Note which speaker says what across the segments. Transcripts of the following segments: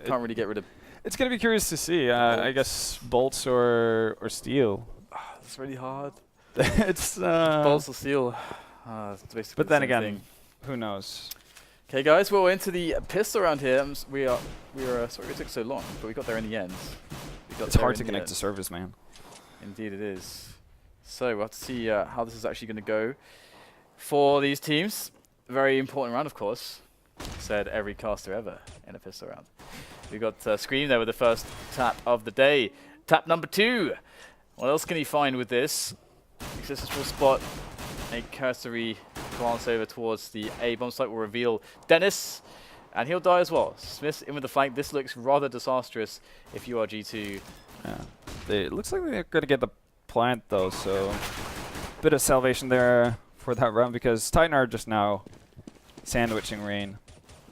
Speaker 1: Can't really get rid of.
Speaker 2: It's gonna be curious to see. I guess bolts or steel.
Speaker 1: It's really hard.
Speaker 2: It's
Speaker 1: Bolts or steel. It's basically
Speaker 2: but
Speaker 1: the
Speaker 2: then
Speaker 1: same
Speaker 2: again,
Speaker 1: thing.
Speaker 2: who knows?
Speaker 1: Okay, guys, well, we're into the pistol round here. We are sorry it took so long, but we got there in the end.
Speaker 2: It's hard to connect to service, man.
Speaker 1: Indeed, it is. So we'll have to see how this is actually going to go for these teams. Very important round, of course. Said every caster ever in a pistol round. We got Scream there with the first tap of the day. Tap number 2. What else can he find with this? Successful spot. A cursory glance over towards the A bomb site will reveal Dennis, and he'll die as well. Smith's in with the flank. This looks rather disastrous if you are G2.
Speaker 2: Yeah, it looks like they're gonna get the plant though, so bit of salvation there for that round because Titan are just now sandwiching Rain.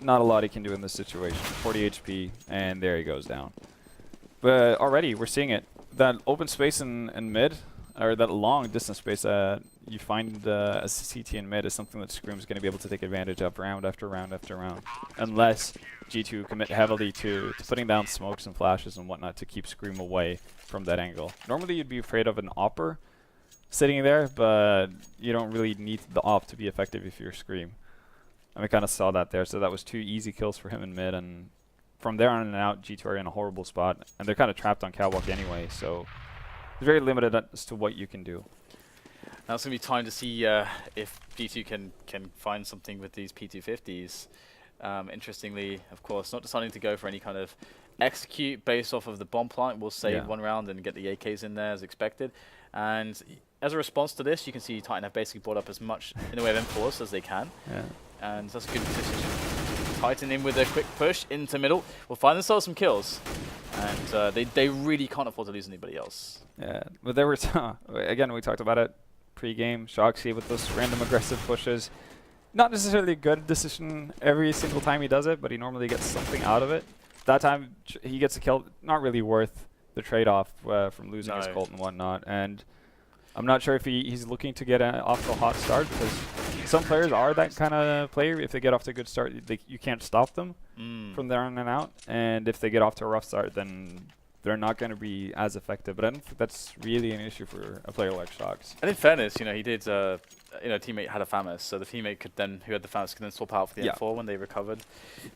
Speaker 2: Not a lot he can do in this situation. 40 HP, and there he goes down. But already we're seeing it. That open space in mid, or that long distance space that you find as CT in mid is something that Scream's going to be able to take advantage of round after round after round. Unless G2 commit heavily to putting down smokes and flashes and whatnot to keep Scream away from that angle. Normally you'd be afraid of an opper sitting there, but you don't really need the op to be effective if you're Scream. And we kind of saw that there, so that was 2 easy kills for him in mid, and from there on and out, G2 are in a horrible spot, and they're kind of trapped on catwalk anyway, so it's very limited as to what you can do.
Speaker 1: Now it's going to be time to see if G2 can find something with these P250s. Interestingly, of course, not deciding to go for any kind of execute based off of the bomb plant. We'll save one round and get the AKs in there as expected. And as a response to this, you can see Titan have basically brought up as much in the way of M4s as they can.
Speaker 2: Yeah.
Speaker 1: And that's a good decision. Titan in with a quick push into middle. Will find themselves some kills. And they really can't afford to lose anybody else.
Speaker 2: Yeah, but there were again, we talked about it pre-game. Shoxy with those random aggressive pushes. Not necessarily a good decision every single time he does it, but he normally gets something out of it. That time he gets a kill, not really worth the trade-off from losing his Colt and whatnot. And I'm not sure if he's looking to get off to a hot start, because some players are that kind of player. If they get off to a good start, you can't stop them from there on and out. And if they get off to a rough start, then they're not going to be as effective. But I don't think that's really an issue for a player like Shox.
Speaker 1: And in fairness, he did, teammate had a FAMAS, so the teammate who had the FAMAS could then swap out for the M4 when they recovered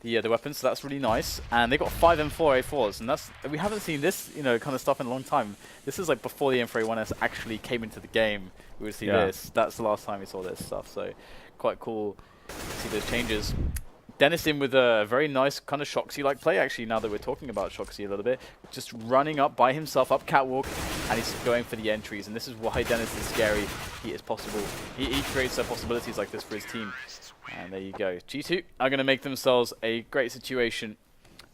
Speaker 1: the weapons. So that's really nice. And they got 5 M4 A4s, and we haven't seen this, kind of stuff in a long time. This is like before the M4A1S actually came into the game. We would see this. That's the last time we saw this stuff. So quite cool to see those changes. Dennis in with a very nice kind of Shoxy-like play, actually, now that we're talking about Shoxy a little bit. Just running up by himself, up catwalk, and he's going for the entries. And this is why Dennis is scary. He is possible. He creates possibilities like this for his team. And there you go. G2 are going to make themselves a great situation.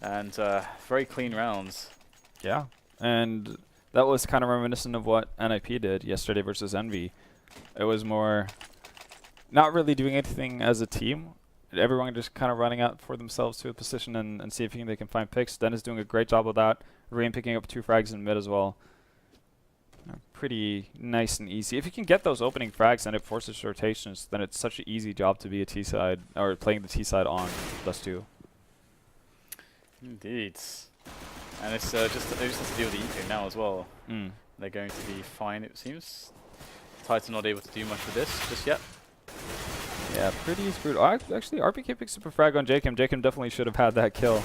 Speaker 1: And very clean rounds.
Speaker 2: Yeah, and that was kind of reminiscent of what NIP did yesterday versus Envy. It was more not really doing anything as a team. Everyone just kind of running out for themselves to a position and see if they can find picks. Dennis doing a great job with that. Rain picking up 2 frags in mid as well. Pretty nice and easy. If you can get those opening frags and it forces rotations, then it's such an easy job to be a T-side, or playing the T-side on +2.
Speaker 1: Indeed. And it's just has to deal with the eco now as well. They're going to be fine, it seems. Titan not able to do much with this just yet.
Speaker 2: Yeah, pretty screwed. Actually, RPK picks up a frag on Jacob. Jacob definitely should have had that kill.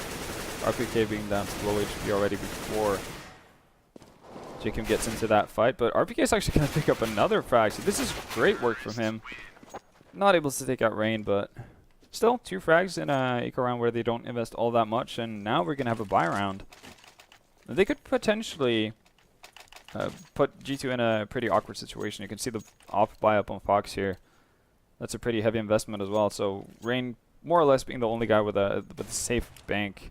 Speaker 2: RPK being down to low HP already before Jacob gets into that fight. But RPK is actually going to pick up another frag. So this is great work from him. Not able to take out Rain, but still 2 frags in a eco round where they don't invest all that much. And now we're going to have a buy round. They could potentially put G2 in a pretty awkward situation. You can see the off buy up on Fox here. That's a pretty heavy investment as well. So Rain more or less being the only guy with a safe bank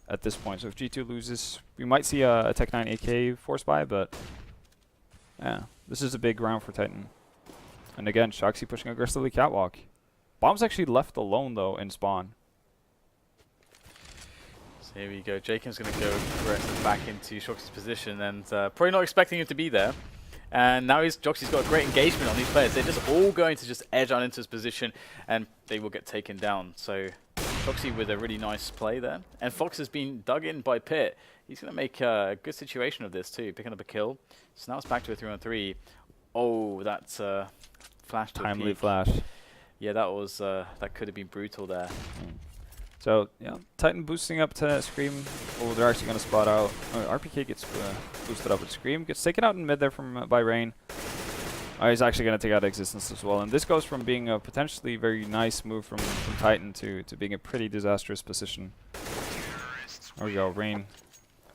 Speaker 2: at this point. So if G2 loses, we might see a Tech 9 AK force buy, but yeah, this is a big round for Titan. And again, Shoxy pushing aggressively catwalk. Bomb's actually left alone though in spawn.
Speaker 1: So here we go. Jacob's going to go aggressive back into Shoxy's position, and probably not expecting him to be there. And now Joxy's got a great engagement on these players. They're just all going to just edge on into his position, and they will get taken down. So Shoxy with a really nice play there. And Fox has been dug in by Pit. He's going to make a good situation of this too, picking up a kill. So now it's back to a 3-on-3. Oh, that's flash to
Speaker 2: Timely
Speaker 1: a peak.
Speaker 2: flash.
Speaker 1: Yeah, that was that could have been brutal there.
Speaker 2: So, yeah, Titan boosting up to Scream. Oh, they're actually going to spot out. RPK gets boosted up with Scream. Gets taken out in mid there from by Rain. He's actually going to take out Existence as well. And this goes from being a potentially very nice move from Titan to being a pretty disastrous position. There we go, Rain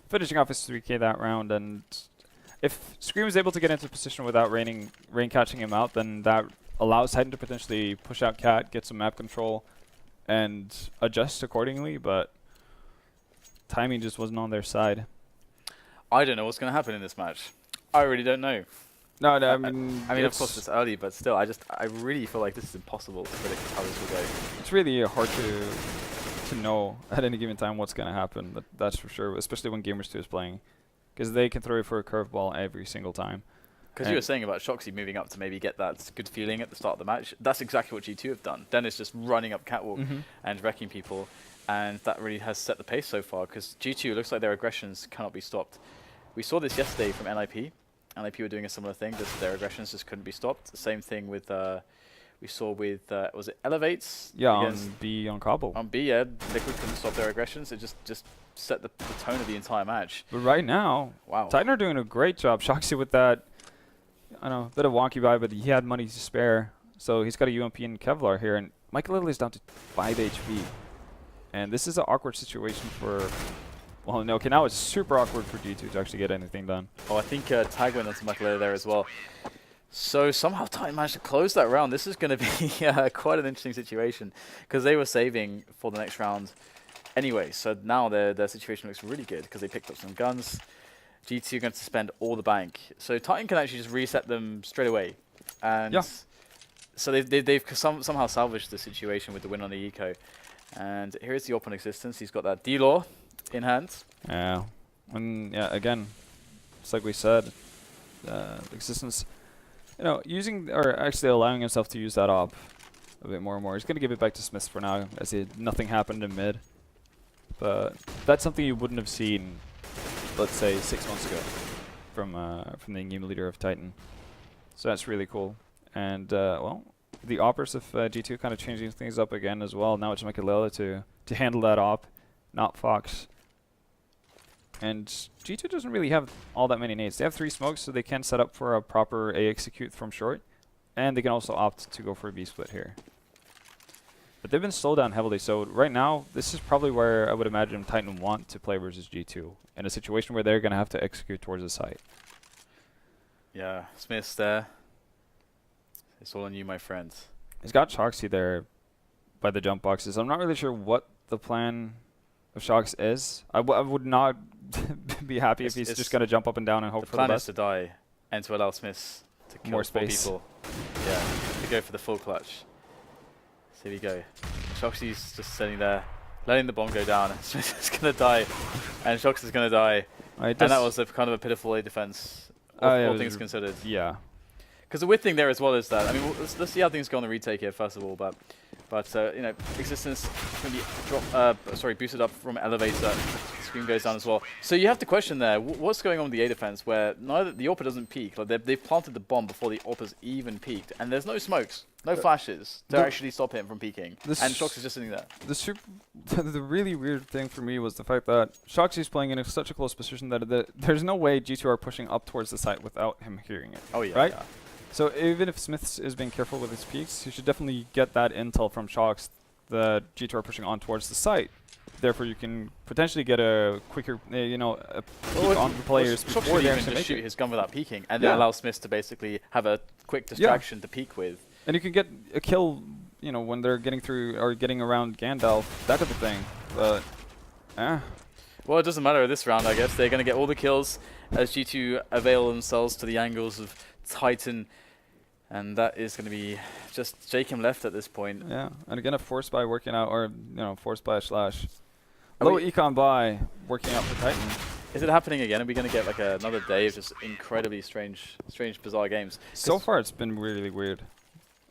Speaker 2: finishing off his 3K that round. And if Scream is able to get into position without Rain catching him out, then that allows Titan to potentially push out Cat, get some map control, and adjust accordingly. But timing just wasn't on their side.
Speaker 1: I don't know what's going to happen in this match. I really don't know.
Speaker 2: No, I mean,
Speaker 1: of course it's early, but still, I really feel like this is impossible to predict how this will go.
Speaker 2: It's really hard to know at any given time what's going to happen. That's for sure, especially when Gamers 2 is playing, because they can throw you for a curveball every single time.
Speaker 1: Because you were saying about Shoxy moving up to maybe get that good feeling at the start of the match. That's exactly what G2 have done. Dennis just running up Catwalk and wrecking people, and that really has set the pace so far, because G2 looks like their aggressions cannot be stopped. We saw this yesterday from NIP. NIP were doing a similar thing, just their aggressions just couldn't be stopped. The same thing with, we saw with, was it Elevates?
Speaker 2: Yeah, on B, on Cobble.
Speaker 1: On B, yeah, Liquid couldn't stop their aggressions. It just set the tone of the entire match.
Speaker 2: But right now,
Speaker 1: wow,
Speaker 2: Titan are doing a great job. Shoxy with that, I don't know, bit of wonky vibe, but he had money to spare. So he's got a UMP and Kevlar here, and Michael Lily's down to 5 HP. And this is an awkward situation for... Well, no, okay, now it's super awkward for G2 to actually get anything done.
Speaker 1: Oh, I think tag went onto Michael there as well. So somehow Titan managed to close that round. This is going to be quite an interesting situation, because they were saving for the next round anyway. So now their situation looks really good, because they picked up some guns. G2 are going to spend all the bank. So Titan can actually just reset them straight away. And
Speaker 2: yeah.
Speaker 1: So they've somehow salvaged the situation with the win on the eco. And here is the open existence. He's got that D-Law in hand.
Speaker 2: Yeah. And yeah, again, it's like we said, Existence, you know, using, or actually allowing himself to use that op a bit more and more. He's going to give it back to Smith for now, as nothing happened in mid. But that's something you wouldn't have seen, let's say, 6 months ago from the game leader of Titan. So that's really cool. And, well, the oppers of G2 kind of changing things up again as well. Now it's Michaelela to handle that op, not Fox. And G2 doesn't really have all that many nades. They have 3 smokes, so they can set up for a proper A execute from short. And they can also opt to go for a B split here. But they've been slowed down heavily, so right now, this is probably where I would imagine Titan want to play versus G2, in a situation where they're going to have to execute towards the site.
Speaker 1: Yeah, Smith's there. It's all on you, my friends.
Speaker 2: He's got Shoxy there by the jump boxes. I'm not really sure what the plan of Shox is. I would not be happy if he's just going to jump up and down and hope for the best.
Speaker 1: The plan is to die and to allow Smiths to kill
Speaker 2: more
Speaker 1: 4
Speaker 2: space.
Speaker 1: people. Yeah, to go for the full clutch. So here we go. Shoxy's just sitting there, letting the bomb go down. Smith is going to die, and Shox is going to die. And that was kind of a pitiful A defense, all things considered.
Speaker 2: Yeah.
Speaker 1: Because the weird thing there as well is that, I mean, let's see how things go on the retake here first of all. But you know, Existence can be boosted up from Elevator. Screen goes down as well. So you have to question there, what's going on with the A defense, where neither the AWP doesn't peak. Like they've planted the bomb before the AWP's even peaked, and there's no smokes, no flashes to actually stop him from peaking. And Shox is just sitting there.
Speaker 2: The really weird thing for me was the fact that Shoxy's playing in such a close position that there's no way G2 are pushing up towards the site without him hearing it.
Speaker 1: Oh yeah.
Speaker 2: Right?
Speaker 1: Yeah.
Speaker 2: So even if Smith is being careful with his peaks, he should definitely get that intel from Shox that G2 are pushing on towards the site. Therefore, you can potentially get a quicker, you know, a peek on the players before they actually
Speaker 1: shoot his gun without peeking, and then allow Smith to basically have a quick distraction to peek with.
Speaker 2: And you can get a kill, you know, when they're getting through or getting around Gandalf, that type of thing. But,
Speaker 1: well, it doesn't matter this round, I guess. They're going to get all the kills as G2 avail themselves to the angles of Titan. And that is going to be just Jacob left at this point.
Speaker 2: Yeah, and again, a force buy working out, or, you know, force buy slash low econ buy working out for Titan.
Speaker 1: Is it happening again? Are we going to get like another day of just incredibly strange, bizarre games?
Speaker 2: So far, it's been really weird.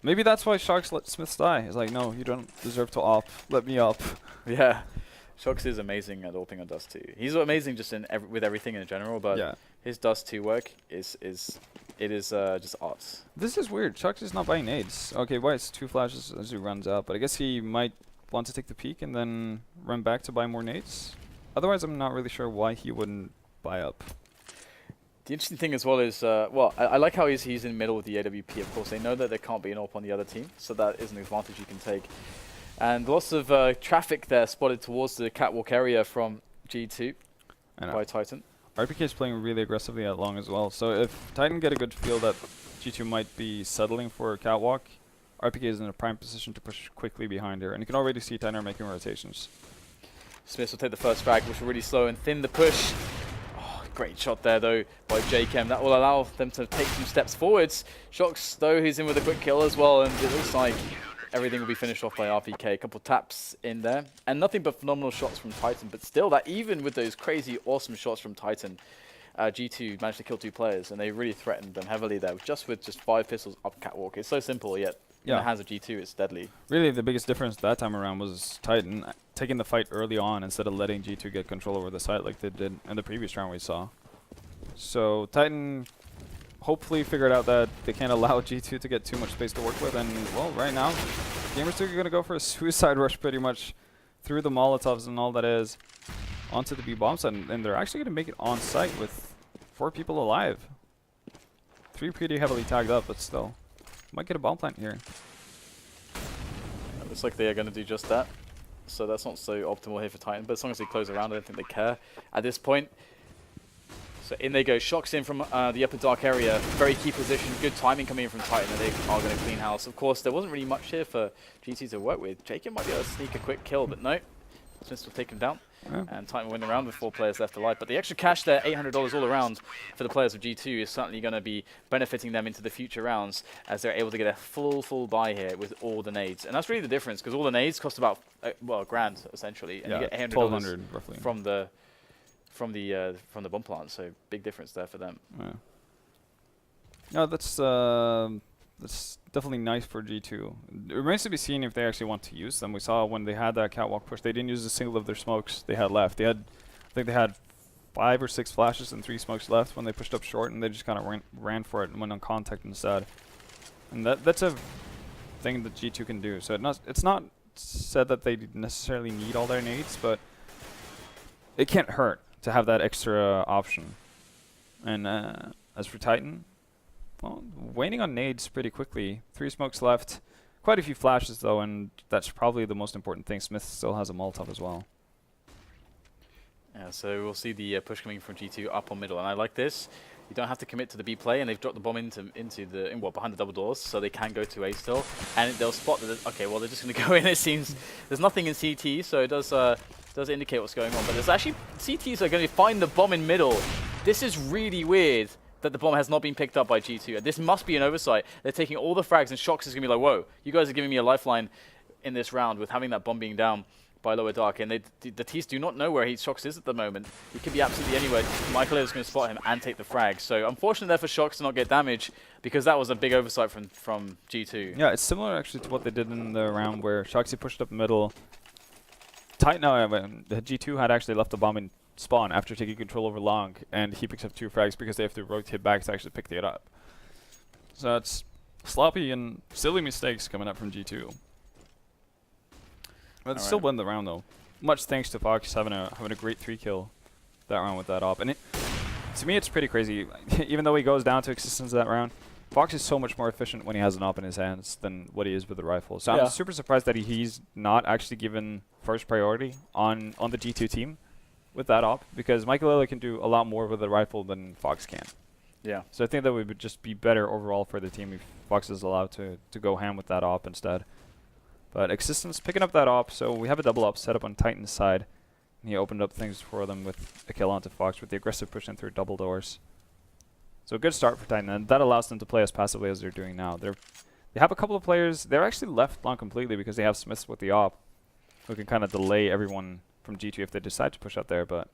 Speaker 2: Maybe that's why Sharks let Smiths die. He's like, no, you don't deserve to op. Let me op.
Speaker 1: Yeah. Shox is amazing at AWPing on Dust 2. He's amazing just in with everything in general, but his Dust 2 work is just art.
Speaker 2: This is weird. Shox is not buying nades. Okay, why it's 2 flashes as he runs out, but I guess he might want to take the peek and then run back to buy more nades. Otherwise, I'm not really sure why he wouldn't buy up.
Speaker 1: The interesting thing as well is, well, I like how he's in the middle with the AWP. Of course, they know that there can't be an AWP on the other team, so that is an advantage you can take. And lots of traffic there spotted towards the catwalk area from G2 by Titan.
Speaker 2: RPK is playing really aggressively at long as well. So if Titan get a good feel that G2 might be settling for a catwalk, RPK is in a prime position to push quickly behind her. And you can already see Titan are making rotations.
Speaker 1: Smith will take the first frag, which will really slow and thin the push. Oh, great shot there, though, by JChem. That will allow them to take some steps forwards. Shox, though, he's in with a quick kill as well, and it looks like everything will be finished off by RPK. A couple taps in there, and nothing but phenomenal shots from Titan. But still, that even with those crazy, awesome shots from Titan, G2 managed to kill 2 players, and they really threatened them heavily there, just with 5 pistols up catwalk. It's so simple, yet in the hands of G2, it's deadly.
Speaker 2: Really, the biggest difference that time around was Titan taking the fight early on instead of letting G2 get control over the site like they did in the previous round we saw. So Titan hopefully figured out that they can't allow G2 to get too much space to work with, and well, right now, Gamers 2 are going to go for a suicide rush pretty much through the Molotovs and all that is onto the B bomb site, and they're actually going to make it on site with 4 people alive. 3 pretty heavily tagged up, but still. Might get a bomb plant here.
Speaker 1: It looks like they are going to do just that. So that's not so optimal here for Titan, but as long as they close around, I don't think they care at this point. So in they go. Shox in from the upper dark area. Very key position. Good timing coming in from Titan, and they are going to clean house. Of course, there wasn't really much here for GT to work with. Jacob might be able to sneak a quick kill, but no. Smith will take him down. And Titan will win the round with 4 players left alive. But the extra cash there, $800 all around for the players of G2, is certainly going to be benefiting them into the future rounds as they're able to get a full buy here with all the nades. And that's really the difference, because all the nades cost about, well, $1,000 essentially. And you get $800
Speaker 2: roughly
Speaker 1: from the bomb plant. So big difference there for them.
Speaker 2: Yeah. No, that's definitely nice for G2. It remains to be seen if they actually want to use them. We saw when they had that catwalk push, they didn't use a single of their smokes they had left. I think they had 5 or 6 flashes and 3 smokes left when they pushed up short, and they just kind of ran for it and went on contact instead. And that's a thing that G2 can do. So it's not said that they necessarily need all their nades, but it can't hurt to have that extra option. And as for Titan, well, waning on nades pretty quickly. 3 smokes left. Quite a few flashes, though, and that's probably the most important thing. Smith still has a Molotov as well.
Speaker 1: Yeah, so we'll see the push coming from G2 up on middle, and I like this. You don't have to commit to the B play, and they've dropped the bomb behind the double doors, so they can go to A still, and they'll spot that. Okay, well, they're just going to go in. It seems there's nothing in CT, so it does indicate what's going on. But there's actually CTs are going to find the bomb in middle. This is really weird that the bomb has not been picked up by G2. This must be an oversight. They're taking all the frags, and Shox is going to be like, whoa, you guys are giving me a lifeline in this round with having that bomb being down by lower dark. And the T's do not know where Shox is at the moment. He could be absolutely anywhere. Michael is going to spot him and take the frag. So unfortunate there for Shox to not get damage, because that was a big oversight from G2.
Speaker 2: Yeah, it's similar actually to what they did in the round where Shoxy pushed up middle. Titan, the G2 had actually left the bomb in spawn after taking control over long, and he picks up 2 frags because they have to rotate back to actually pick it up. So it's sloppy and silly mistakes coming up from G2. But still win the round though. Much thanks to Fox having a great 3 kill that round with that op. And to me it's pretty crazy. Even though he goes down to existence that round, Fox is so much more efficient when he has an op in his hands than what he is with the rifle. So I'm super surprised that he's not actually given first priority on the G2 team with that op, because Michael can do a lot more with the rifle than Fox can.
Speaker 1: Yeah.
Speaker 2: So I think that would just be better overall for the team if Fox is allowed to go ham with that op instead. But Existence picking up that op, so we have a double op set up on Titan's side. And he opened up things for them with a kill onto Fox with the aggressive push in through double doors. So a good start for Titan, and that allows them to play as passively as they're doing now. They have a couple of players, they're actually left long completely because they have Smiths with the op, who can kind of delay everyone from G2 if they decide to push out there, but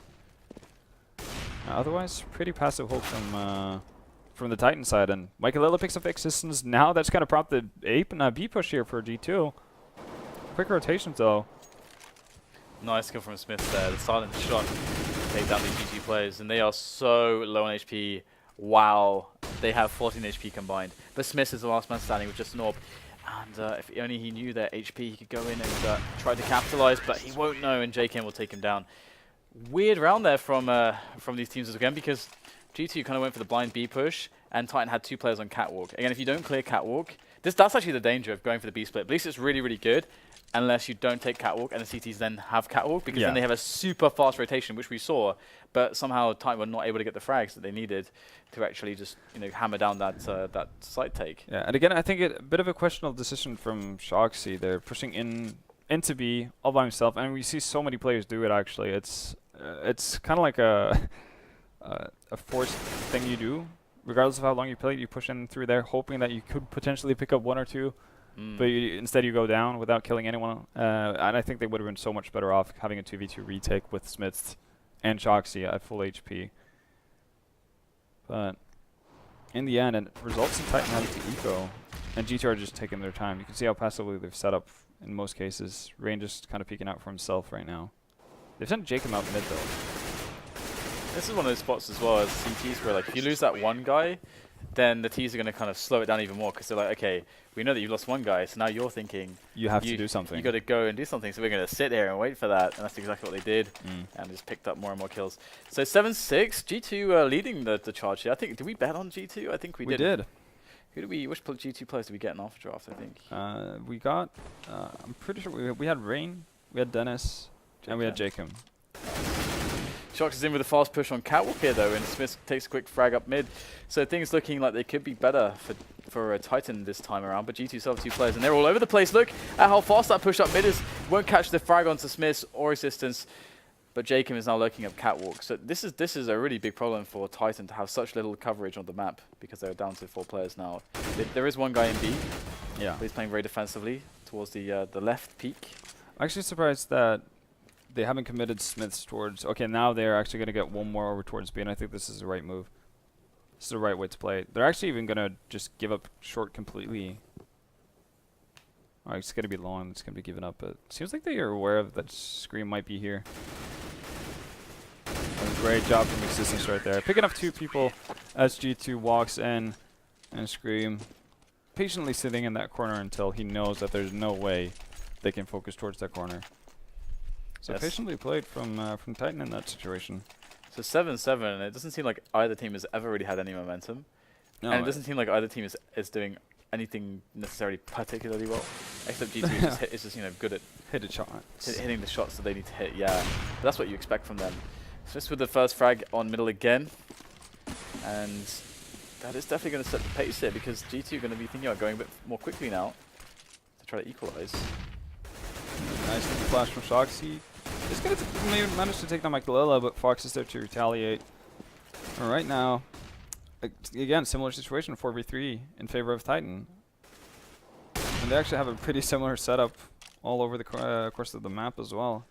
Speaker 2: otherwise pretty passive hold from from the Titan side. And Michaelella picks up Existence. Now that's going to prompt the B push here for G2. Quick rotations, though.
Speaker 1: Nice kill from Smith there. The silent shot take down these GG players. And they are so low on HP. Wow. They have 14 HP combined. But Smith is the last man standing with just an orb. And if only he knew their HP, he could go in and try to capitalize. But he won't know, and JKM will take him down. Weird round there from these teams again, because G2 kind of went for the blind B push, and Titan had 2 players on Catwalk. Again, if you don't clear Catwalk, that's actually the danger of going for the B split. At least it's really, really good, unless you don't take Catwalk, and the CTs then have Catwalk, because then they have a super fast rotation, which we saw, but somehow Titan were not able to get the frags that they needed to actually just hammer down that side take.
Speaker 2: Yeah, and again, I think a bit of a questionable decision from Shoxy. They're pushing into B all by himself, and we see so many players do it. Actually, it's kind of like a forced thing you do, regardless of how long you play. You push in through there, hoping that you could potentially pick up 1 or 2, but instead you go down without killing anyone. And I think they would have been so much better off having a 2v2 retake with Smith and Shoxy at full HP. But in the end, it results in Titan having to eco, and G2 are just taking their time. You can see how passively they've set up in most cases. Rain just kind of peeking out for himself right now. They've sent Jacob out mid, though.
Speaker 1: This is one of those spots as well as CTs where, like, if you lose that one guy, then the T's are going to kind of slow it down even more, because they're like, okay, we know that you've lost one guy, so now you're thinking
Speaker 2: you have to do something.
Speaker 1: You got to go and do something, so we're going to sit here and wait for that, and that's exactly what they did, and just picked up more and more kills. So 7-6, G2 leading the charge here. I think, did we bet on G2? I think we did.
Speaker 2: We did.
Speaker 1: Who did we? Which G2 players did we get in Alpha Draft? I think.
Speaker 2: We got. I'm pretty sure we had Rain, we had Dennis, and we had Jacob.
Speaker 1: Shox is in with a fast push on Catwalk here, though, and Smith takes a quick frag up mid. So things looking like they could be better for Titan this time around, but G2 still have 2 players, and they're all over the place. Look at how fast that push up mid is. Won't catch the frag onto Smith or Assistance, but Jacob is now lurking up Catwalk. So this is a really big problem for Titan to have such little coverage on the map, because they're down to 4 players now. There is one guy in B.
Speaker 2: Yeah.
Speaker 1: But he's playing very defensively towards the left peak.
Speaker 2: I'm actually surprised that they haven't committed Smiths towards... Okay, now they're actually going to get 1 more over towards B, and I think this is the right move. This is the right way to play it. They're actually even going to just give up short completely. Alright, it's going to be long. It's going to be given up, but it seems like they are aware of that Scream might be here. Great job from Existence right there. Picking up 2 people as G2 walks in, and Scream patiently sitting in that corner until he knows that there's no way they can focus towards that corner. So patiently played from Titan in that situation.
Speaker 1: So 7-7, and it doesn't seem like either team has ever really had any momentum. No, and it doesn't seem like either team is doing anything necessarily particularly well. Except G2 is just good at hitting the shots that they need to hit. Yeah, but that's what you expect from them. Smith with the first frag on middle again, and that is definitely going to set the pace here, because G2 are going to be thinking about going a bit more quickly now to try to equalize.
Speaker 2: Nice little flash from Shoxy. He's going to maybe manage to take down Michaelella, but Fox is there to retaliate. And right now, again, similar situation, 4v3 in favor of Titan. And they actually have a pretty similar setup all over the course of the map as well.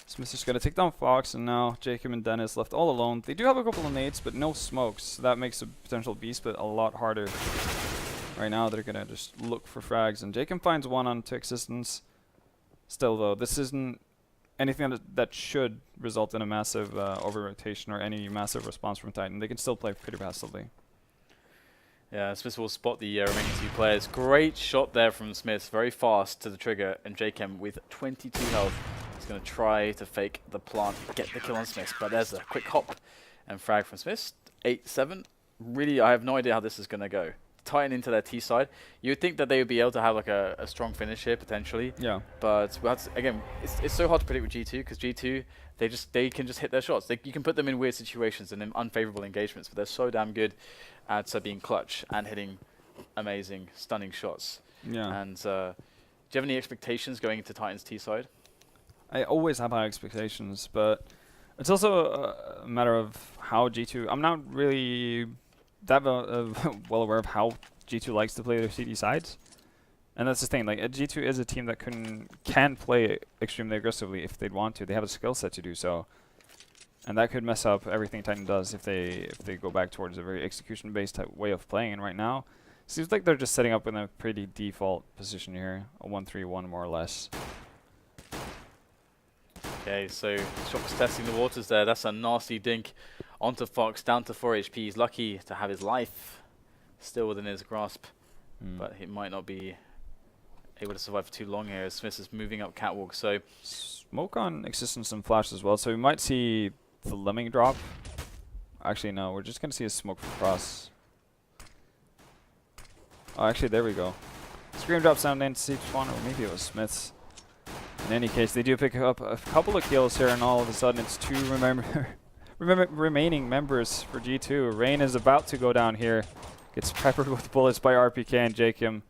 Speaker 2: Smith's just going to take down Fox, and now Jacob and Dennis left all alone. They do have a couple of nades, but no smokes. So that makes a potential B split a lot harder. Right now, they're going to just look for frags, and Jacob finds 1 onto Existence. Still, though, this isn't anything that should result in a massive over-rotation or any massive response from Titan. They can still play pretty passively.
Speaker 1: Yeah, Smith will spot the remaining 2 players. Great shot there from Smith, very fast to the trigger, and Jacob with 22 health is going to try to fake the plant, get the kill on Smith, but there's a quick hop and frag from Smith. 8-7. Really, I have no idea how this is going to go. Titan into their T side. You would think that they would be able to have like a strong finish here potentially. Yeah. But again, it's so hard to predict with G2, because G2 they can just hit their shots. You can put them in weird situations and in unfavorable engagements, but they're so damn good at being clutch and hitting amazing, stunning shots. Yeah. And do you have any expectations going into Titan's T side?
Speaker 2: I always have high expectations, but it's also a matter of how G2. I'm not really that well aware of how G2 likes to play their CD sides, and that's the thing. Like G2 is a team that can play extremely aggressively if they'd want to. They have a skill set to do so, And that could mess up everything Titan does if they go back towards a very execution-based type way of playing. And right now, seems like they're just setting up in a pretty default position here, a 1-3-1 more or less.
Speaker 1: Okay, so Shock's testing the waters there. That's a nasty dink onto Fox, down to 4 HP. He's lucky to have his life still within his grasp, but he might not be able to survive for too long here as Smith is moving up catwalk. So
Speaker 2: smoke on existence and flash as well, so we might see the lemming drop. Actually, no, we're just going to see a smoke from cross. Oh, actually, there we go. Scream drop sound into Siege Spawn, or maybe it was Smith's. In any case, they do pick up a couple of kills here, and all of a sudden it's 2 remaining members for G2. Rain is about to go down here. Gets peppered with bullets by RPK and Jakem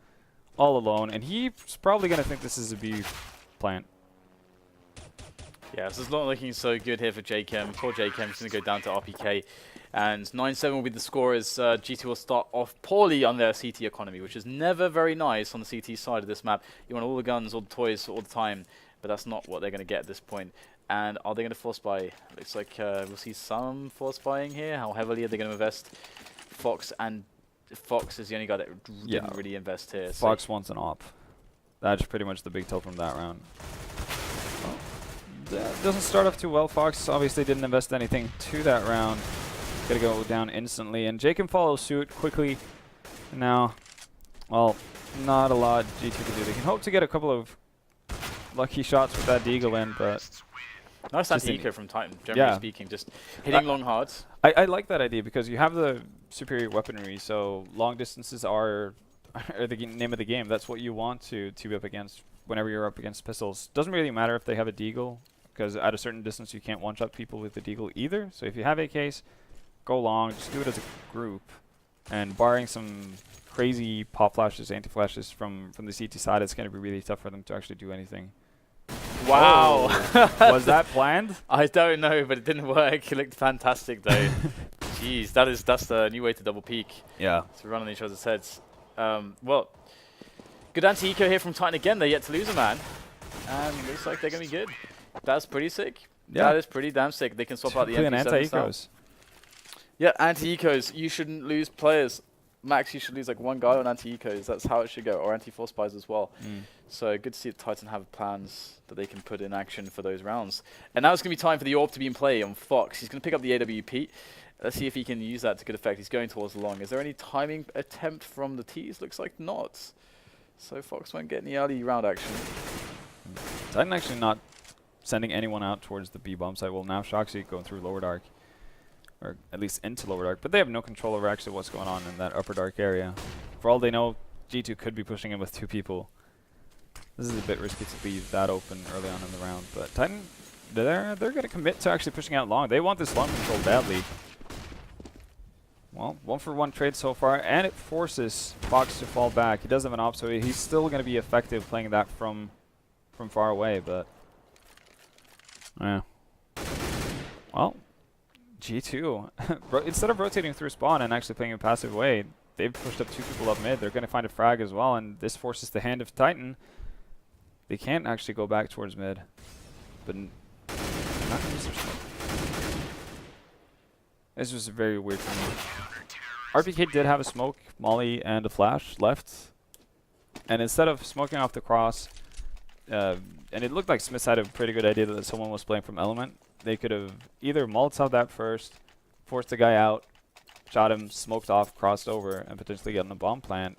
Speaker 2: all alone, and he's probably going to think this is a B plant.
Speaker 1: Yeah, so it's not looking so good here for Jakem. Poor Jakem, he's going to go down to RPK. And 9-7 will be the score as G2 will start off poorly on their CT economy, which is never very nice on the CT side of this map. You want all the guns, all the toys, all the time, but that's not what they're going to get at this point. And are they going to force buy? Looks like we'll see some force buying here. How heavily are they going to invest? Fox is the only guy that didn't really invest here.
Speaker 2: Fox wants an op. That's pretty much the big tell from that round. That doesn't start off too well. Fox obviously didn't invest anything to that round. Gonna go down instantly, and Jakem follows suit quickly. Now, well, not a lot G2 can do. They can hope to get a couple of lucky shots with that Deagle in, but
Speaker 1: nice anti-eco from Titan, generally speaking, just hitting long hard.
Speaker 2: I like that idea because you have the superior weaponry, so long distances are the name of the game. That's what you want to be up against whenever you're up against pistols. Doesn't really matter if they have a Deagle, because at a certain distance you can't one-shot people with the Deagle either. So if you have AKs, go long, just do it as a group, and barring some crazy pop flashes, anti-flashes from the CT side, it's going to be really tough for them to actually do anything.
Speaker 1: Wow.
Speaker 2: Oh. Was that planned?
Speaker 1: I don't know, but it didn't work. It looked fantastic though. Jeez, that's the new way to double peek.
Speaker 2: Yeah.
Speaker 1: To run on each other's heads. Well, good anti-eco here from Titan again. They're yet to lose a man, and looks like they're going to be good. That's pretty sick. Yeah. That is pretty damn sick. They can swap out the
Speaker 2: anti-ecos.
Speaker 1: Yeah, anti-ecos. You shouldn't lose players. Max, you should lose like one guy on anti-ecos. That's how it should go. Or anti-force buys as well. So good to see that Titan have plans that they can put in action for those rounds. And now it's going to be time for the AWP to be in play on Fox. He's going to pick up the AWP. Let's see if he can use that to good effect. He's going towards the long. Is there any timing attempt from the T's? Looks like not. So Fox won't get any early round action.
Speaker 2: Titan actually not sending anyone out towards the B bomb site. Well, now Shoxy going through lower dark. Or at least into lower dark, but they have no control over actually what's going on in that upper dark area. For all they know, G2 could be pushing in with 2 people. This is a bit risky to be that open early on in the round, but Titan, they're going to commit to actually pushing out long. They want this long control badly. Well, 1-for-1 trade so far, and it forces Fox to fall back. He does have an op, so he's still going to be effective playing that from far away, but yeah. Well, G2, instead of rotating through spawn and actually playing a passive way, they've pushed up 2 people up mid. They're going to find a frag as well, and this forces the hand of Titan. They can't actually go back towards mid, but not going to use their smoke. This was very weird for me. RPK did have a smoke, molly, and a flash left, and instead of smoking off the cross, and it looked like Smith had a pretty good idea that someone was playing from Element. They could have either Molotov that first, forced the guy out, shot him, smoked off, crossed over, and potentially gotten a bomb plant.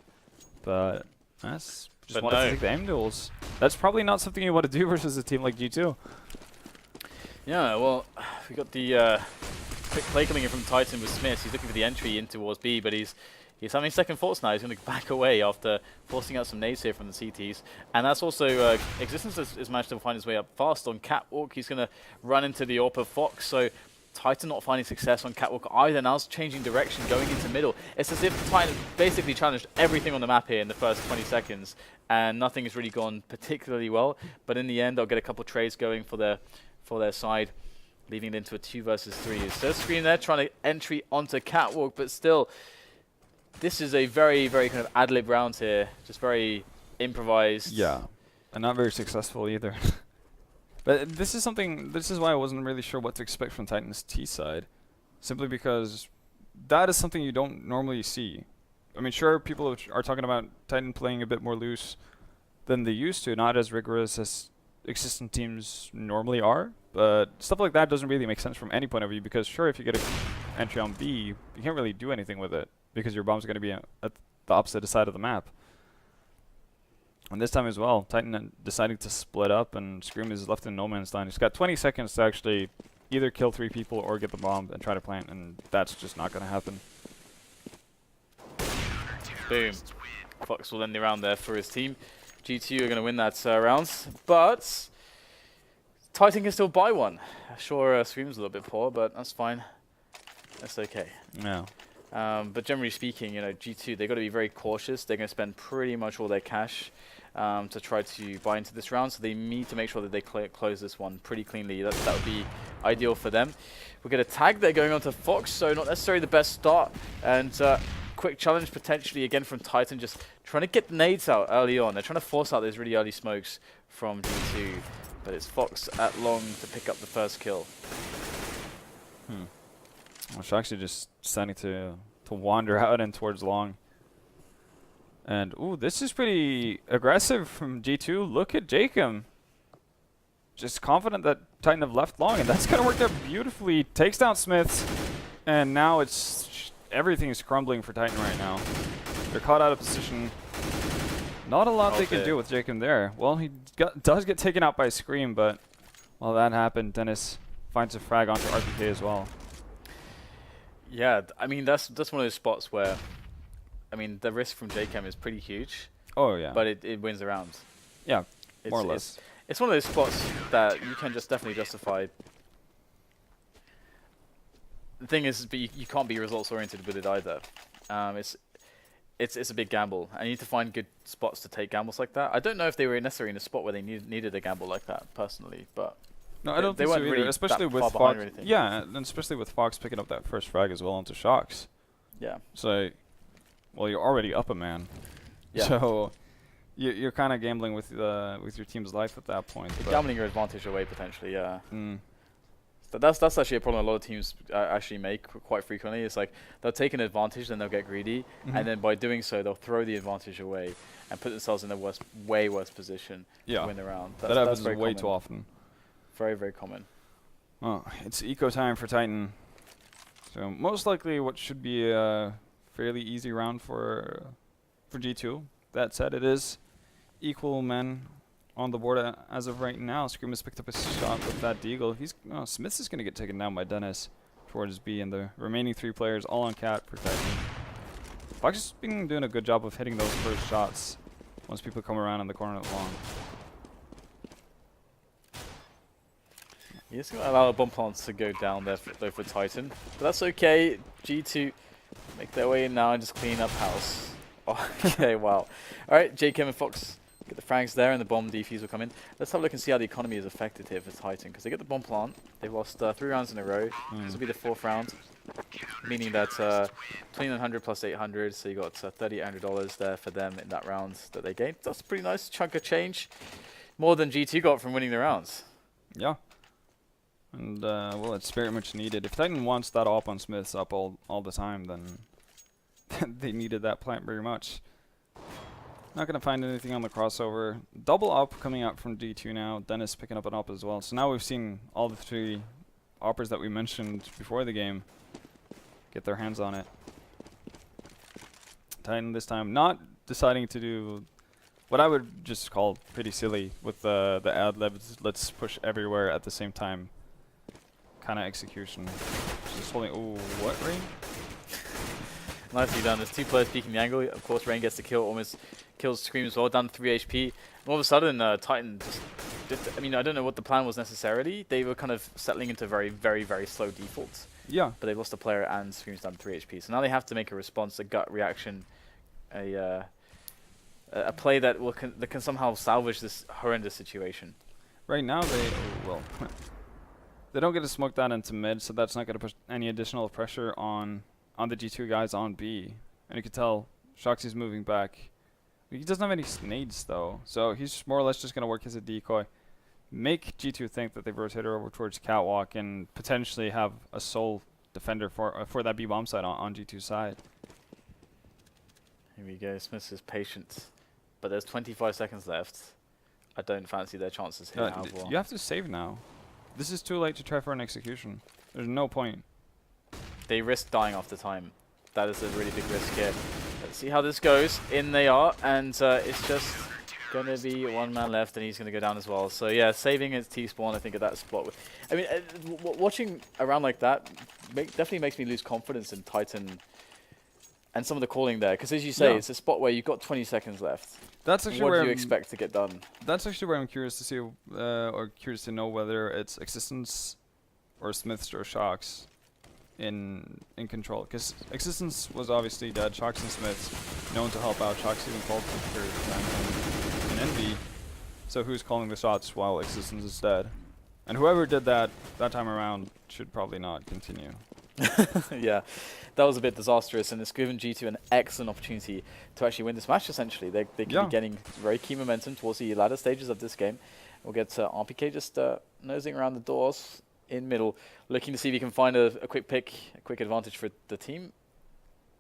Speaker 2: But that's just wanted to take the aim duels. That's probably not something you want to do versus a team like G2.
Speaker 1: Yeah, well, we got the quick play coming in from Titan with Smith. He's looking for the entry in towards B, but he's having second thoughts now. He's going to back away after forcing out some nades here from the CTs. And that's also, Existence has managed to find his way up fast on Catwalk. He's going to run into the AWP of Fox. So Titan not finding success on Catwalk either. Now it's changing direction, going into middle. It's as if Titan basically challenged everything on the map here in the first 20 seconds. And nothing has really gone particularly well. But in the end, they'll get a couple trades going for their side, leading it into a 2 versus 3. So Scream there trying to entry onto Catwalk, but still, this is a very, very kind of ad-lib round here. Just very improvised.
Speaker 2: Yeah, and not very successful either. But this is something. This is why I wasn't really sure what to expect from Titan's T side, simply because that is something you don't normally see. I mean, sure, people are talking about Titan playing a bit more loose than they used to, not as rigorous as existing teams normally are. But stuff like that doesn't really make sense from any point of view, because sure, if you get an entry on B, you can't really do anything with it because your bomb's going to be at the opposite side of the map. And this time as well, Titan deciding to split up, and Scream is left in no man's land. He's got 20 seconds to actually either kill 3 people or get the bomb and try to plant, and that's just not going to happen.
Speaker 1: Boom. Fox will end the round there for his team. G2 are going to win that round, but Titan can still buy one. Sure, Scream's a little bit poor, but that's fine. That's okay.
Speaker 2: Yeah.
Speaker 1: But generally speaking, you know, G2, they've got to be very cautious. They're going to spend pretty much all their cash to try to buy into this round, so they need to make sure that they close this one pretty cleanly. That would be ideal for them. We get a tag there going on to Fox, so not necessarily the best start. And quick challenge potentially again from Titan, just trying to get nades out early on. They're trying to force out those really early smokes from G2, but it's Fox at long to pick up the first kill.
Speaker 2: Well, she's actually just starting to wander out and towards long. And, ooh, this is pretty aggressive from G2. Look at Jacob. Just confident that Titan have left long, and that's going to work out beautifully. Takes down Smiths, and now it's everything is crumbling for Titan right now. They're caught out of position. Not a lot they can do with Jacob there. Well, he does get taken out by Scream, but while that happened, Dennis finds a frag onto RPK as well.
Speaker 1: Yeah, I mean, that's one of those spots where, I mean, the risk from JChem is pretty huge.
Speaker 2: Oh, yeah.
Speaker 1: But it wins the round.
Speaker 2: Yeah, more or less.
Speaker 1: It's one of those spots that you can just definitely justify. The thing is, but you can't be results oriented with it either. It's a big gamble, and you need to find good spots to take gambles like that. I don't know if they were necessarily in a spot where they needed a gamble like that personally, but
Speaker 2: no, I don't think so either. Really, especially with Fox. Yeah, and especially with Fox picking up that first frag as well onto Shocks.
Speaker 1: Yeah.
Speaker 2: So, well, you're already up a man. Yeah. So you're kind of gambling with your team's life at that point.
Speaker 1: Gambling your advantage away potentially, yeah. But that's actually a problem a lot of teams actually make quite frequently. It's like they'll take an advantage, then they'll get greedy, and then by doing so, they'll throw the advantage away and put themselves in a way worse position to win the round.
Speaker 2: That happens way too often.
Speaker 1: Very, very common.
Speaker 2: Well, it's eco time for Titan. So most likely what should be a fairly easy round for G2. That said, it is equal men on the board as of right now. Scream has picked up a shot with that deagle. Smiths is going to get taken down by Dennis towards B, and the remaining 3 players all on cat for Titan. Fox has been doing a good job of hitting those first shots once people come around in the corner at long.
Speaker 1: He's going to allow a bump on to go down there for Titan. But that's okay. G2 make their way in now and just clean up house. Okay, wow. Alright, JKM and Fox get the frags there, and the bomb defuse will come in. Let's have a look and see how the economy is affected here for Titan, because they get the bomb plant. They've lost 3 rounds in a row. This will be the 4th round, meaning that 2,900 plus 800, so you got $3,800 there for them in that round that they gained. That's a pretty nice chunk of change. More than G2 got from winning the rounds.
Speaker 2: Yeah. And, well, it's very much needed. If Titan wants that op on Smiths up all the time, then they needed that plant very much. Not going to find anything on the crossover. Double op coming out from D2 now. Dennis picking up an op as well. So now we've seen all the 3 oppers that we mentioned before the game get their hands on it. Titan this time not deciding to do what I would just call pretty silly with the ad libs. Let's push everywhere at the same time kind of execution. Just holding. Ooh, what, Rain?
Speaker 1: Nicely done. There's 2 players peeking the angle. Of course, Rain gets the kill, almost kills Scream as well, down to 3 HP. And all of a sudden, Titan just, I mean, I don't know what the plan was necessarily. They were kind of settling into very, very, very slow defaults. Yeah. But they've lost a player and Scream's down to 3 HP. So now they have to make a response, a gut reaction, a play that can somehow salvage this horrendous situation. Right now,
Speaker 2: they don't get to smoke that into mid, so that's not going to put any additional pressure on the G2 guys on B. And you can tell Shoxy's moving back. He doesn't have any nades though, so he's more or less just going to work as a decoy. make G2 think that they've rotated over towards Catwalk and potentially have a sole defender for that B bomb side on G2's side.
Speaker 1: Here we go. Smiths is patient, but there's 25 seconds left. I don't fancy their chances here.
Speaker 2: You have to save now. This is too late to try for an execution. There's no point.
Speaker 1: They risk dying after time. That is a really big risk here. Let's see how this goes. In they are, and it's just going to be one man left, and he's going to go down as well. So yeah, saving his T-spawn, I think, at that spot. I mean, watching around like that definitely makes me lose confidence in Titan and some of the calling there. Because as you say, it's a spot where you've got 20 seconds left.
Speaker 2: That's actually
Speaker 1: what
Speaker 2: where
Speaker 1: do you expect to get done?
Speaker 2: That's actually where I'm curious to see, or curious to know whether it's Existence or Smiths or Shocks in control. Because Existence was obviously dead. Shocks and Smiths known to help out. Shocks even called for in Envy. So who's calling the shots while Existence is dead? And whoever did that time around should probably not continue.
Speaker 1: Yeah, that was a bit disastrous, and it's given G2 an excellent opportunity to actually win this match, essentially. They could be getting very key momentum towards the latter stages of this game. We'll get RPK just nosing around the doors in middle, looking to see if he can find a quick pick, a quick advantage for the team.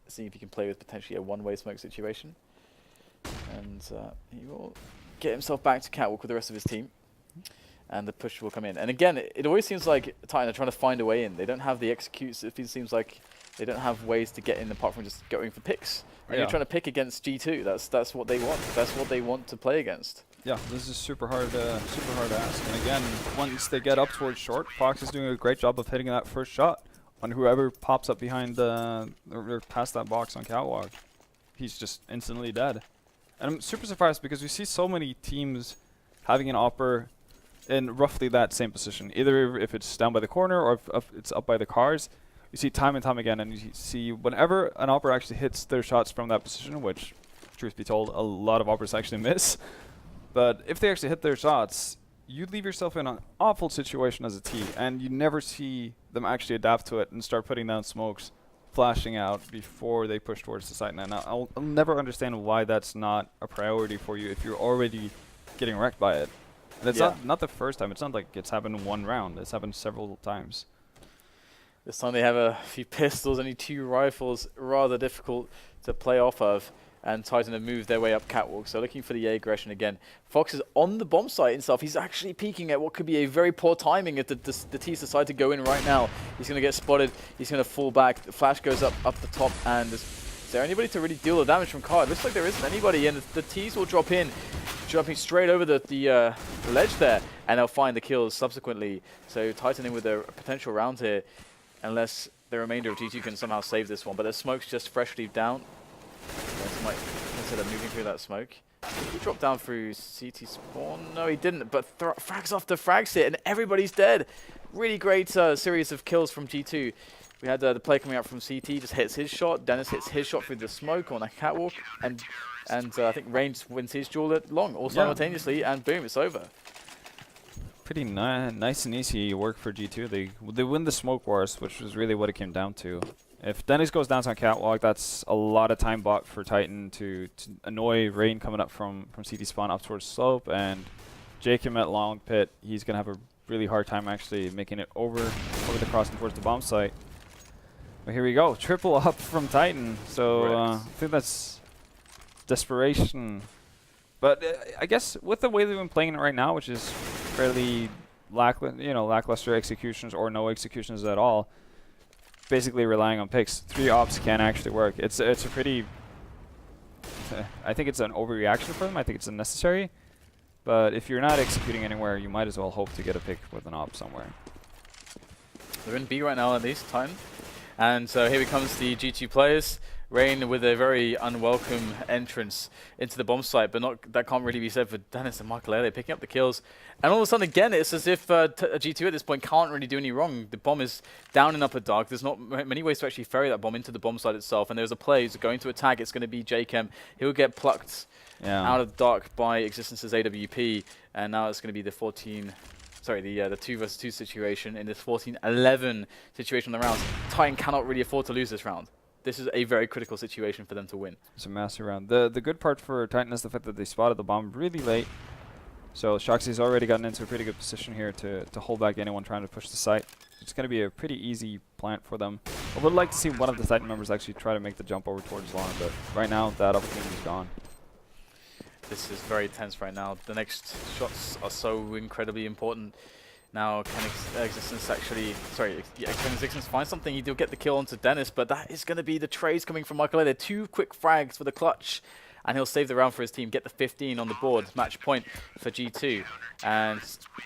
Speaker 1: See if he can play with potentially a one-way smoke situation. And he will get himself back to Catwalk with the rest of his team. And the push will come in. And again, it always seems like Titan are trying to find a way in. They don't have the executes. It seems like they don't have ways to get in apart from just going for picks. And you're trying to pick against G2. That's what they want. That's what they want to play against.
Speaker 2: Yeah, this is super hard to ask. And again, once they get up towards short, Fox is doing a great job of hitting that first shot on whoever pops up behind or past that box on Catwalk. He's just instantly dead. And I'm super surprised because we see so many teams having an Opper in roughly that same position. Either if it's down by the corner or if it's up by the cars. You see time and time again, and you see whenever an Opper actually hits their shots from that position, which, truth be told, a lot of Oppers actually miss. But if they actually hit their shots, you leave yourself in an awful situation as a T, and you never see them actually adapt to it and start putting down smokes, flashing out before they push towards the site. And I'll never understand why that's not a priority for you if you're already getting wrecked by it. And it's not the first time. It's not like it's happened in one round. It's happened several times.
Speaker 1: This time they have a few pistols, only 2 rifles, rather difficult to play off of. And Titan have moved their way up Catwalk, so looking for the A aggression again. Fox is on the bomb site himself. He's actually peeking at what could be a very poor timing if the T's decide to go in right now. He's going to get spotted. He's going to fall back. The flash goes up the top, and is there anybody to really deal the damage from Card? Looks like there isn't anybody, and the T's will drop in, jumping straight over the ledge there, and they'll find the kills subsequently. So Titan in with a potential round here, unless the remainder of G2 can somehow save this one. But the smoke's just freshly down. Might consider moving through that smoke. He dropped down through CT spawn. No, he didn't, but frags after frags hit, and everybody's dead. Really great series of kills from G2. We had the play coming out from CT, just hits his shot. Dennis hits his shot through the smoke on a Catwalk, and I think Rain wins his duel at long, all simultaneously, and boom, it's over.
Speaker 2: Pretty nice and easy work for G2. They win the smoke wars, which was really what it came down to. If Dennis goes down on Catwalk, that's a lot of time bought for Titan to annoy Rain coming up from CT spawn up towards slope, and Jacob at long pit. He's gonna have a really hard time actually making it over the crossing towards the bomb site. But here we go, triple up from Titan. So I think that's desperation. But I guess with the way they've been playing it right now, which is fairly lackluster executions or no executions at all. Basically relying on picks. 3 ops can actually work. It's a pretty... I think it's an overreaction for them. I think it's unnecessary. But if you're not executing anywhere, you might as well hope to get a pick with an op somewhere.
Speaker 1: They're in B right now at least time. And so here comes the G2 players. Rain with a very unwelcome entrance into the bomb site, but that can't really be said for Dennis and Michael. They're picking up the kills. And all of a sudden, again, it's as if G2 at this point can't really do any wrong. The bomb is down in upper dark. There's not many ways to actually ferry that bomb into the bomb site itself. And there's a player who's going to attack. It's going to be JChem. He'll get plucked out of the dark by Existence's AWP. And now it's going to be the 2 versus 2 situation in this 14-11 situation on the rounds. Titan cannot really afford to lose this round. This is a very critical situation for them to win.
Speaker 2: It's a massive round. The good part for Titan is the fact that they spotted the bomb really late. So Shoxy's already gotten into a pretty good position here to hold back anyone trying to push the site. It's going to be a pretty easy plant for them. I would like to see one of the Titan members actually try to make the jump over towards long, but right now that opportunity is gone.
Speaker 1: This is very tense right now. The next shots are so incredibly important. Now can Existence actually, can Existence find something? He'll get the kill onto Dennis, but that is going to be the trades coming from Michael. They're 2 quick frags for the clutch, and he'll save the round for his team, get the 15 on the board, match point for G2. And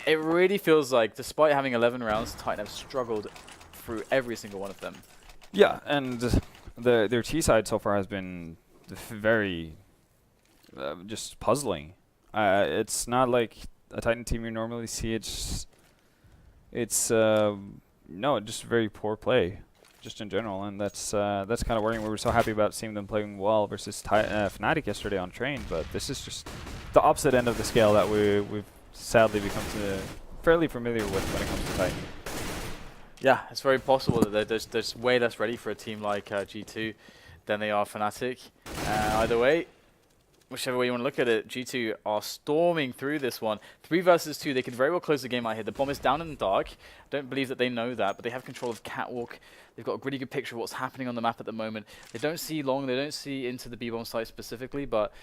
Speaker 1: it really feels like, despite having 11 rounds, Titan have struggled through every single one of them.
Speaker 2: Yeah, and their T side so far has been very just puzzling. It's not like a Titan team you normally see. It's no, just very poor play, just in general, and that's kind of worrying. We were so happy about seeing them playing well versus Fnatic yesterday on Train, but this is just the opposite end of the scale that we've sadly become fairly familiar with when it comes to Titan.
Speaker 1: Yeah, it's very possible that they're just way less ready for a team like G2 than they are Fnatic. Either way, whichever way you want to look at it, G2 are storming through this one. 3 versus 2, they could very well close the game out here. The bomb is down in the dark. I don't believe that they know that, but they have control of Catwalk. They've got a really good picture of what's happening on the map at the moment. They don't see long, they don't see into the B-bomb site specifically, but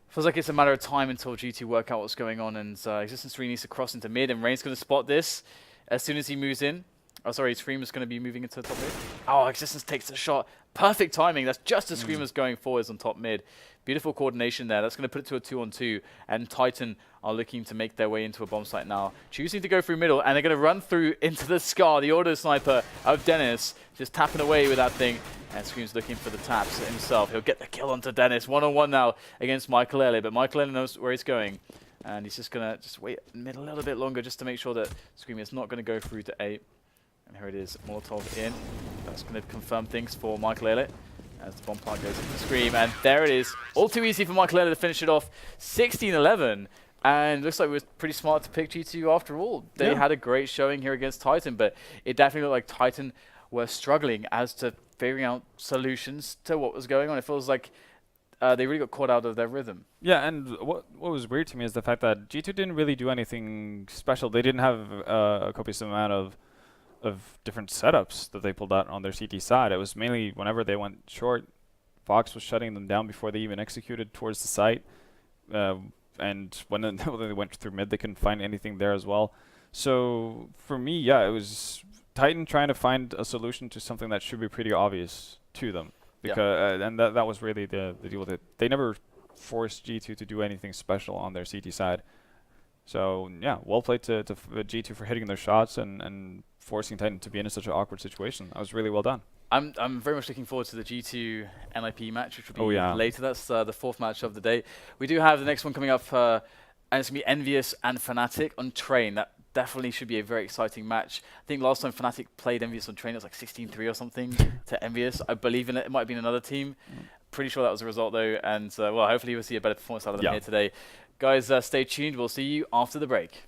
Speaker 1: feels like it's a matter of time until G2 work out what's going on, and Existence 3 needs to cross into mid, and Rain's going to spot this as soon as he moves in. Oh, sorry, Screamer's going to be moving into the top mid. Oh, Existence takes a shot. Perfect timing. That's just as Screamer's going forwards on top mid. Beautiful coordination there. That's going to put it to a 2-on-2. And Titan are looking to make their way into a bomb site now. Choosing to go through middle, and they're going to run through into the Scar, the auto sniper of Dennis. Just tapping away with that thing. And Scream's looking for the taps himself. He'll get the kill onto Dennis. 1-on-1 now against Michael Elliott. But Michael Elliott knows where he's going. And he's just going to wait mid a little bit longer just to make sure that Scream is not going to go through to 8. And here it is, Molotov in. That's going to confirm things for Michael Elliott as the bomb plant goes into the Scream. And there it is. All too easy for Michael Elliott to finish it off. 16-11. And looks like it was pretty smart to pick G2 after all. They had a great showing here against Titan, but it definitely looked like Titan were struggling as to figuring out solutions to what was going on. It feels like they really got caught out of their rhythm.
Speaker 2: Yeah, and what was weird to me is the fact that G2 didn't really do anything special. They didn't have a copious amount of different setups that they pulled out on their CT side. It was mainly whenever they went short, Fox was shutting them down before they even executed towards the site. And when they went through mid, they couldn't find anything there as well. So for me, yeah, it was Titan trying to find a solution to something that should be pretty obvious to them. Because and that was really the deal with it. They never forced G2 to do anything special on their CT side. So yeah, well played to G2 for hitting their shots and forcing Titan to be in such an awkward situation. That was really well done.
Speaker 1: I'm very much looking forward to the G2 NIP match, which will be later. That's the 4th match of the day. We do have the next one coming up, and it's going to be Envious and Fnatic on Train. That definitely should be a very exciting match. I think last time Fnatic played Envious on Train, it was like 16-3 or something to Envious. I believe in it. It might have been another team. Pretty sure that was the result, though. And, well, hopefully we'll see a better performance out of them here today. Guys, stay tuned. We'll see you after the break.